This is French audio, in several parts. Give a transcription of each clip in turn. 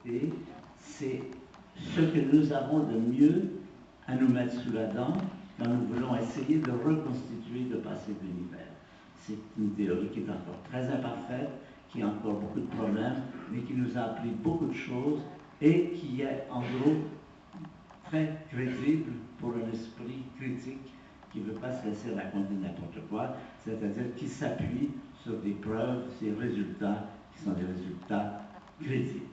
société, c'est ce que nous avons de mieux à nous mettre sous la dent quand nous voulons essayer de reconstituer le passé de l'univers. C'est une théorie qui est encore très imparfaite, qui a encore beaucoup de problèmes, mais qui nous a appris beaucoup de choses et qui est en gros très crédible pour un esprit critique qui ne veut pas se laisser raconter n'importe quoi, c'est-à-dire qui s'appuie sur des preuves, des résultats qui sont des résultats crédibles.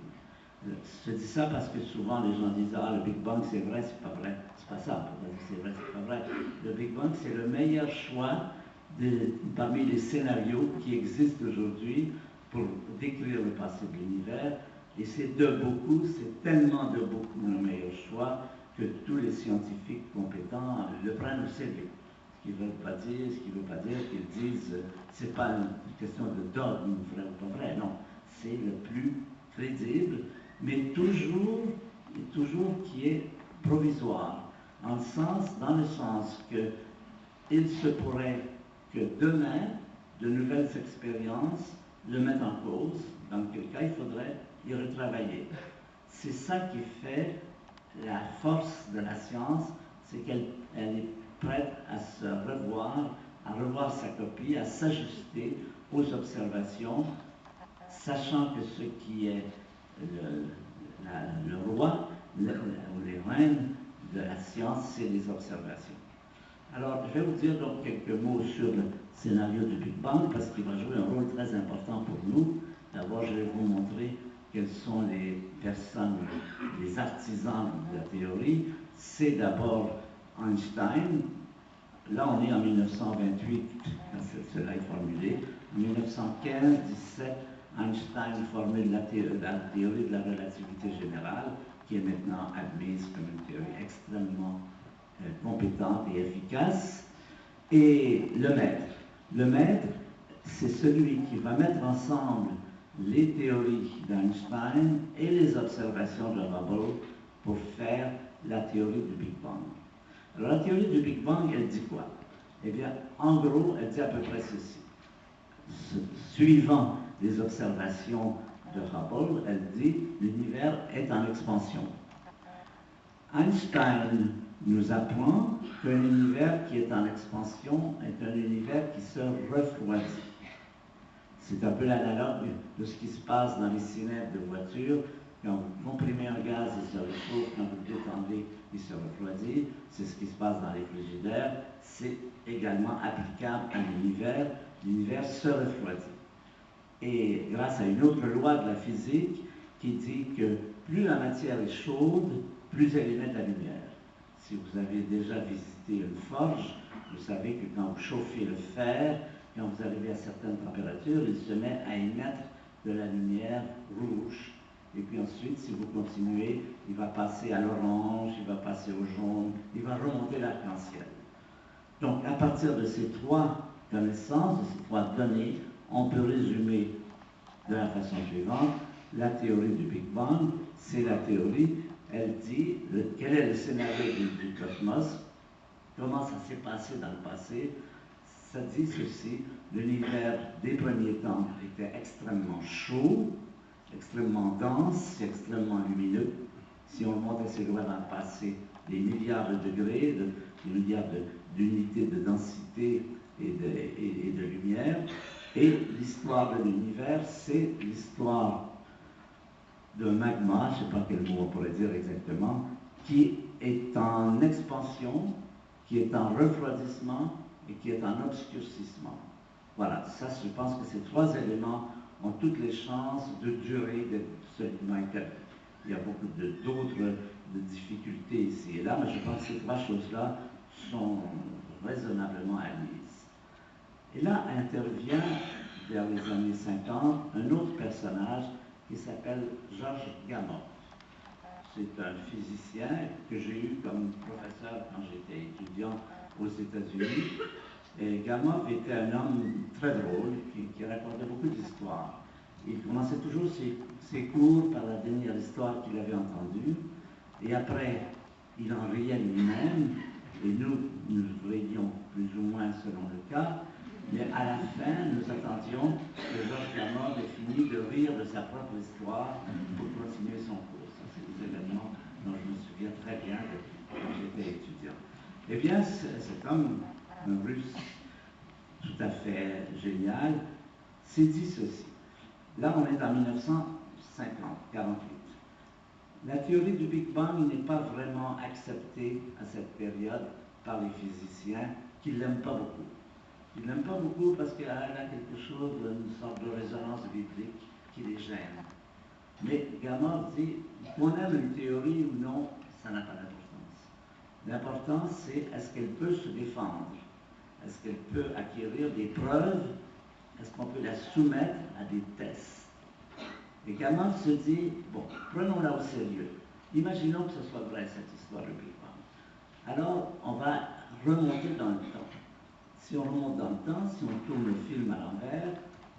Je dis ça parce que souvent les gens disent « Ah, le Big Bang, c'est vrai, c'est pas vrai. » C'est pas ça, on peut pas dire c'est vrai, c'est pas vrai. Le Big Bang, c'est le meilleur choix parmi les scénarios qui existent aujourd'hui pour décrire le passé de l'univers. Et c'est de beaucoup, c'est tellement de beaucoup le meilleur choix que tous les scientifiques compétents le prennent au sérieux. Ce qu'ils ne veulent pas dire, qu'ils disent, c'est pas une question de dogme, vrai ou pas vrai, non. C'est le plus crédible, mais toujours qui est provisoire, dans le sens que il se pourrait que demain, de nouvelles expériences le mettent en cause, dans quel cas il faudrait y retravailler. C'est ça qui fait la force de la science, c'est qu'elle est prête à se revoir, à revoir sa copie, à s'ajuster aux observations, sachant que ce qui est le roi ou les reines de la science, c'est les observations. Alors, je vais vous dire donc quelques mots sur le scénario du Big Bang, parce qu'il va jouer un rôle très important pour nous. D'abord, je vais vous montrer quels sont les personnes, les artisans de la théorie. C'est d'abord Einstein. Là, on est en 1928, quand cela est formulé. En 1915-17, Einstein formule la théorie de la relativité générale, qui est maintenant admise comme une théorie extrêmement compétente et efficace. Et le maître, c'est celui qui va mettre ensemble les théories d'Einstein et les observations de Hubble pour faire la théorie du Big Bang. Alors la théorie du Big Bang, elle dit quoi? Eh bien, en gros, elle dit à peu près ceci. Suivant les observations de Hubble, elle dit l'univers est en expansion. Einstein nous apprend qu'un univers qui est en expansion est un univers qui se refroidit. C'est un peu l'analogue de ce qui se passe dans les cylindres de voiture. Quand vous comprimez un gaz, il se réchauffe. Quand vous le détendez, il se refroidit. C'est ce qui se passe dans les frigidaires. C'est également applicable à l'univers. L'univers se refroidit. Et grâce à une autre loi de la physique qui dit que plus la matière est chaude, plus elle émet de la lumière. Si vous avez déjà visité une forge, vous savez que quand vous chauffez le fer, quand vous arrivez à certaines températures, il se met à émettre de la lumière rouge. Et puis ensuite, si vous continuez, il va passer à l'orange, il va passer au jaune, il va remonter l'arc-en-ciel. Donc, à partir de ces trois connaissances, de ces trois données, on peut résumer de la façon suivante. La théorie du Big Bang, c'est la théorie, elle dit quel est le scénario du cosmos, comment ça s'est passé dans le passé. Ça dit ceci, l'univers des premiers temps était extrêmement chaud, extrêmement dense, extrêmement lumineux. Si on remonte assez loin dans le passé, des milliards de degrés, des milliards d'unités de densité et de lumière. Et l'histoire de l'univers, c'est l'histoire d'un magma, je ne sais pas quel mot on pourrait dire exactement, qui est en expansion, qui est en refroidissement et qui est en obscurcissement. Voilà, ça, je pense que ces trois éléments ont toutes les chances de durer d'être absolument établis. Il y a beaucoup d'autres difficultés ici et là, mais je pense que ces trois choses-là sont raisonnablement admises. Et là intervient, vers les années 50, un autre personnage qui s'appelle Georges Gamow. C'est un physicien que j'ai eu comme professeur quand j'étais étudiant aux États-Unis. Et Gamow était un homme très drôle qui racontait beaucoup d'histoires. Il commençait toujours ses cours par la dernière histoire qu'il avait entendue. Et après, il en riait lui-même. Et nous rions plus ou moins selon le cas. Mais à la fin, nous attendions que Georges Gamow ait fini de rire de sa propre histoire pour continuer son bien, cet homme, un russe tout à fait génial, s'est dit ceci. Là, on est en 1950, 48. La théorie du Big Bang n'est pas vraiment acceptée à cette période par les physiciens qui ne l'aiment pas beaucoup. Ils ne l'aiment pas beaucoup parce qu'elle a quelque chose, une sorte de résonance biblique qui les gêne. Mais Gamow dit qu'on aime une théorie ou non, ça n'a pas d'importance. L'important, c'est est-ce qu'elle peut se défendre? Est-ce qu'elle peut acquérir des preuves? Est-ce qu'on peut la soumettre à des tests? Et Gamow se dit, bon, prenons-la au sérieux. Imaginons que ce soit vrai, cette histoire du Big Bang. Alors, on va remonter dans le temps. Si on remonte dans le temps, si on tourne le film à l'envers,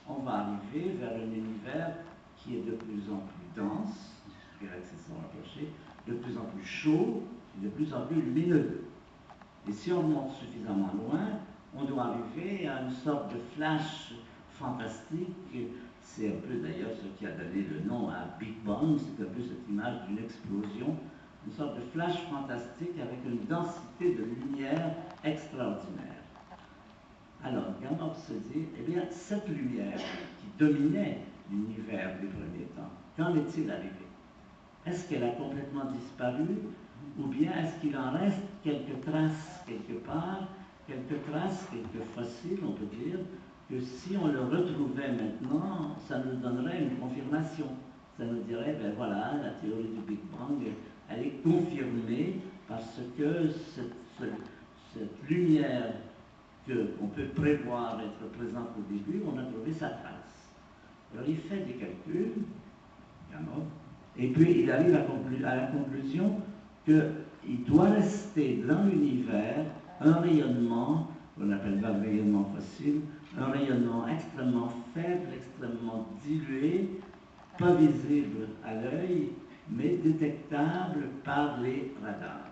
on va arriver vers un univers qui est de plus en plus dense, je dirais que c'est son rapproché, de plus en plus chaud, et de plus en plus lumineux. Et si on remonte suffisamment loin, on doit arriver à une sorte de flash fantastique. C'est un peu d'ailleurs ce qui a donné le nom à Big Bang, c'est un peu cette image d'une explosion, une sorte de flash fantastique avec une densité de lumière extraordinaire. Alors, Gamow se dit, eh bien, cette lumière qui dominait l'univers des premiers temps, qu'en est-il arrivé? Est-ce qu'elle a complètement disparu ou bien est-ce qu'il en reste quelques traces quelque part, quelques traces, quelques fossiles, on peut dire, que si on le retrouvait maintenant, ça nous donnerait une confirmation. Ça nous dirait, ben voilà, la théorie du Big Bang, elle est confirmée parce que cette lumière qu'on peut prévoir être présente au début, on a trouvé sa trace. Alors il fait des calculs, et puis il arrive à la conclusion qu'il doit rester dans l'univers un rayonnement, qu'on appelle le rayonnement fossile, un rayonnement extrêmement faible, extrêmement dilué, pas visible à l'œil, mais détectable par les radars.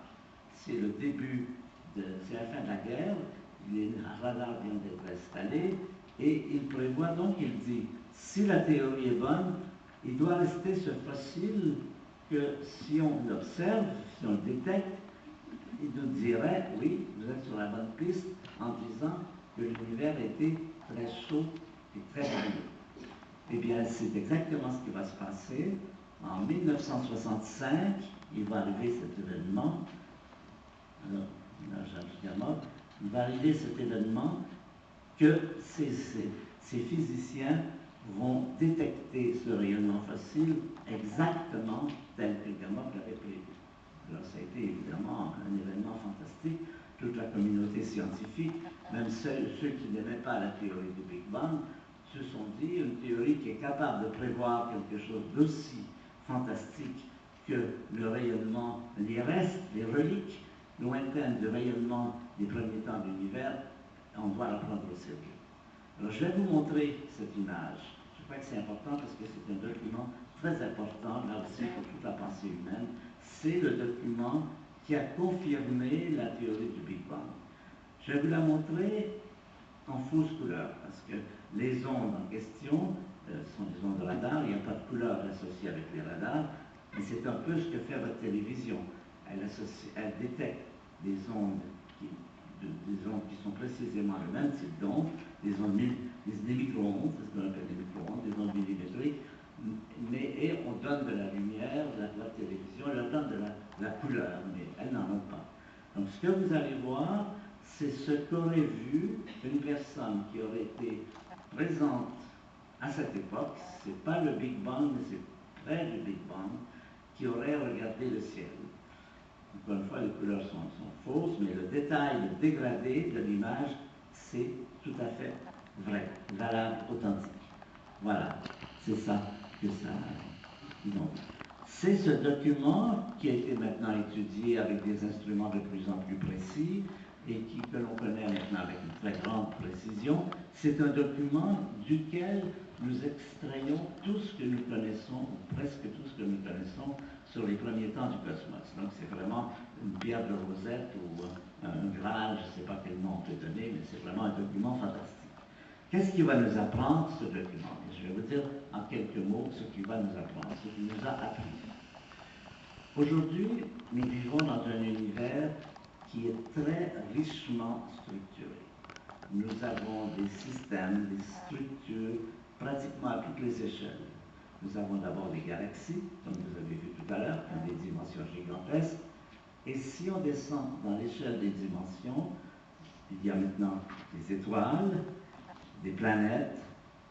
C'est le début, c'est la fin de la guerre, les radars viennent d'être installés, et il prévoit donc, il dit, si la théorie est bonne, il doit rester ce fossile que si on l'observe, si on le détecte, il nous dirait, oui, vous êtes sur la bonne piste, en disant que l'univers était très chaud et très brûlé. Eh bien, c'est exactement ce qui va se passer. En 1965, il va arriver cet événement. Alors, il va arriver cet événement que ces physiciens vont détecter ce rayonnement fossile exactement tel que Gamow l'avait prévu. Alors ça a été évidemment un événement fantastique. Toute la communauté scientifique, même ceux qui n'aimaient pas la théorie du Big Bang, se sont dit une théorie qui est capable de prévoir quelque chose d'aussi fantastique que le rayonnement, les restes, les reliques lointaines de rayonnement des premiers temps de l'univers, on doit la prendre au sérieux. Alors je vais vous montrer cette image. Je crois que c'est important parce que c'est un document très important, là aussi pour toute la pensée humaine. C'est le document qui a confirmé la théorie du Big Bang. Je vais vous la montrer en fausse couleur, parce que les ondes en question sont des ondes de radar, il n'y a pas de couleur associée avec les radars, mais c'est un peu ce que fait votre télévision. Elle détecte des ondes qui sont précisément le même type d'ondes, des micro-ondes, c'est ce qu'on appelle des micro-ondes, des ondes millimétriques, et on donne de la lumière, de la télévision, elle leur donne de la couleur, mais elles n'en ont pas. Donc ce que vous allez voir, c'est ce qu'aurait vu une personne qui aurait été présente à cette époque, c'est pas le Big Bang, mais c'est près du Big Bang, qui aurait regardé le ciel. Encore une fois, les couleurs sont fausses, mais le détail, le dégradé de l'image, c'est tout à fait vrai, valable, authentique. Voilà, c'est ça que ça... Donc, c'est ce document qui a été maintenant étudié avec des instruments de plus en plus précis et que l'on connaît maintenant avec une très grande précision. C'est un document duquel nous extrayons tout ce que nous connaissons, ou presque tout ce que nous connaissons sur les premiers temps du cosmos. Donc c'est vraiment une pierre de Rosette ou un Graal, je ne sais pas quel nom on peut donner, mais c'est vraiment un document fantastique. Qu'est-ce qui va nous apprendre ce document? Je vais vous dire en quelques mots ce qu'il va nous apprendre, ce qu'il nous a appris. Aujourd'hui, nous vivons dans un univers qui est très richement structuré. Nous avons des systèmes, des structures pratiquement à toutes les échelles. Nous avons d'abord des galaxies, comme vous avez vu tout à l'heure, qui ont des dimensions gigantesques. Et si on descend dans l'échelle des dimensions, il y a maintenant des étoiles, des planètes,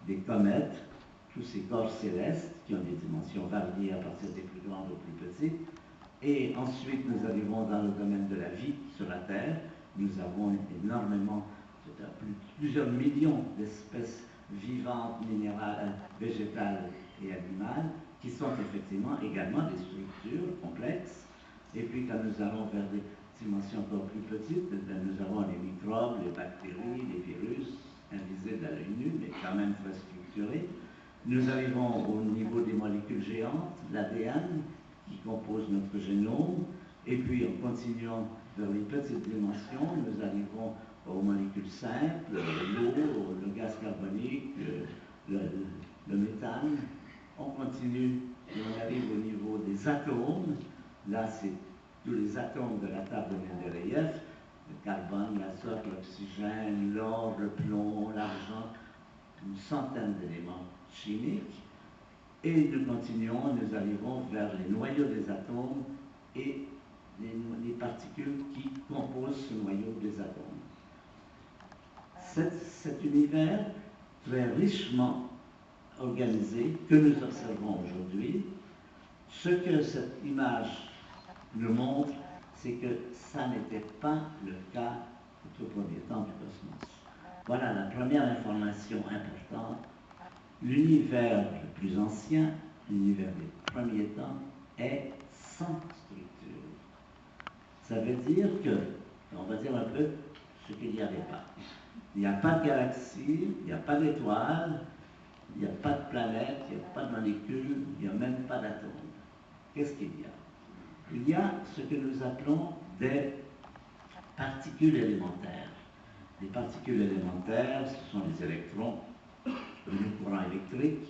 des comètes, tous ces corps célestes qui ont des dimensions variées à partir des plus grandes aux plus petites. Et ensuite, nous arrivons dans le domaine de la vie sur la Terre. Nous avons énormément, plusieurs millions d'espèces vivantes, minérales, végétales et animales, qui sont effectivement également des structures complexes. Et puis, quand nous allons vers des dimensions encore plus petites, nous avons les microbes, les bactéries, les virus, invisibles à l'œil nu, mais quand même très structurés. Nous arrivons au niveau des molécules géantes, l'ADN, qui compose notre génome, et puis en continuant vers les petites dimensions, nous arrivons aux molécules simples, l'eau, le gaz carbonique, le méthane. On continue et on arrive au niveau des atomes. Là, c'est tous les atomes de la table de Mendeleïev, le carbone, l'azote, l'oxygène, l'or, le plomb, l'argent, une centaine d'éléments chimiques. Et nous continuons, nous arrivons vers les noyaux des atomes et les particules qui composent ce noyau des atomes. Cet univers très richement organisé que nous observons aujourd'hui, ce que cette image nous montre, c'est que ça n'était pas le cas au tout premier temps du cosmos. Voilà la première information importante. L'univers le plus ancien, l'univers des premiers temps, est sans structure. Ça veut dire que, on va dire un peu ce qu'il n'y avait pas. Il n'y a pas de galaxie, il n'y a pas d'étoiles, il n'y a pas de planète, il n'y a pas de molécules, il n'y a même pas d'atomes. Qu'est-ce qu'il y a? Il y a ce que nous appelons des particules élémentaires. Les particules élémentaires, ce sont les électrons, le courant électrique,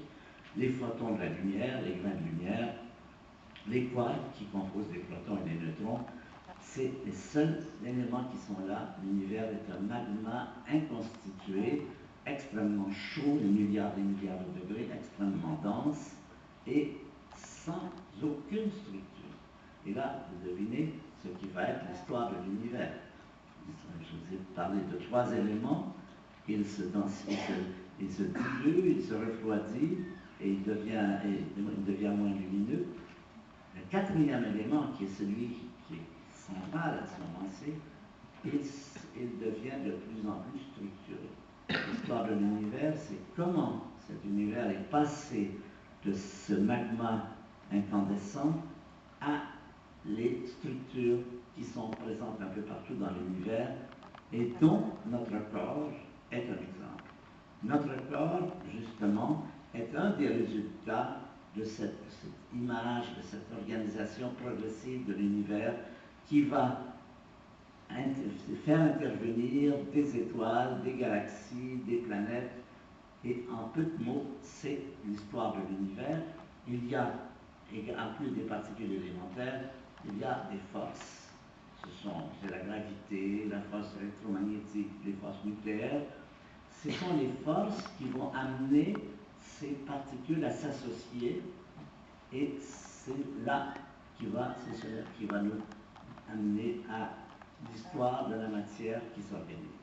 les photons de la lumière, les grains de lumière, les quarks qui composent les protons et les neutrons. C'est les seuls éléments qui sont là. L'univers est un magma inconstitué, extrêmement chaud, des milliards de degrés, extrêmement dense et sans aucune structure. Et là, vous devinez ce qui va être l'histoire de l'univers. Je vous ai parlé de trois éléments. Il se dilue, il se refroidit et il devient moins lumineux. Le quatrième élément, qui est celui qui est central à ce moment-ci, il devient de plus en plus structuré. L'histoire de l'univers, c'est comment cet univers est passé de ce magma incandescent à les structures qui sont présentes un peu partout dans l'univers et dont notre corps est un exemple. Notre corps, justement, est un des résultats de cette image, de cette organisation progressive de l'univers qui va faire intervenir des étoiles, des galaxies, des planètes. Et en peu de mots, c'est l'histoire de l'univers. Il y a, en plus des particules élémentaires, il y a des forces. C'est la gravité, la force électromagnétique, les forces nucléaires. Ce sont les forces qui vont amener ces particules à s'associer et c'est cela qui va nous amener à l'histoire de la matière qui s'organise.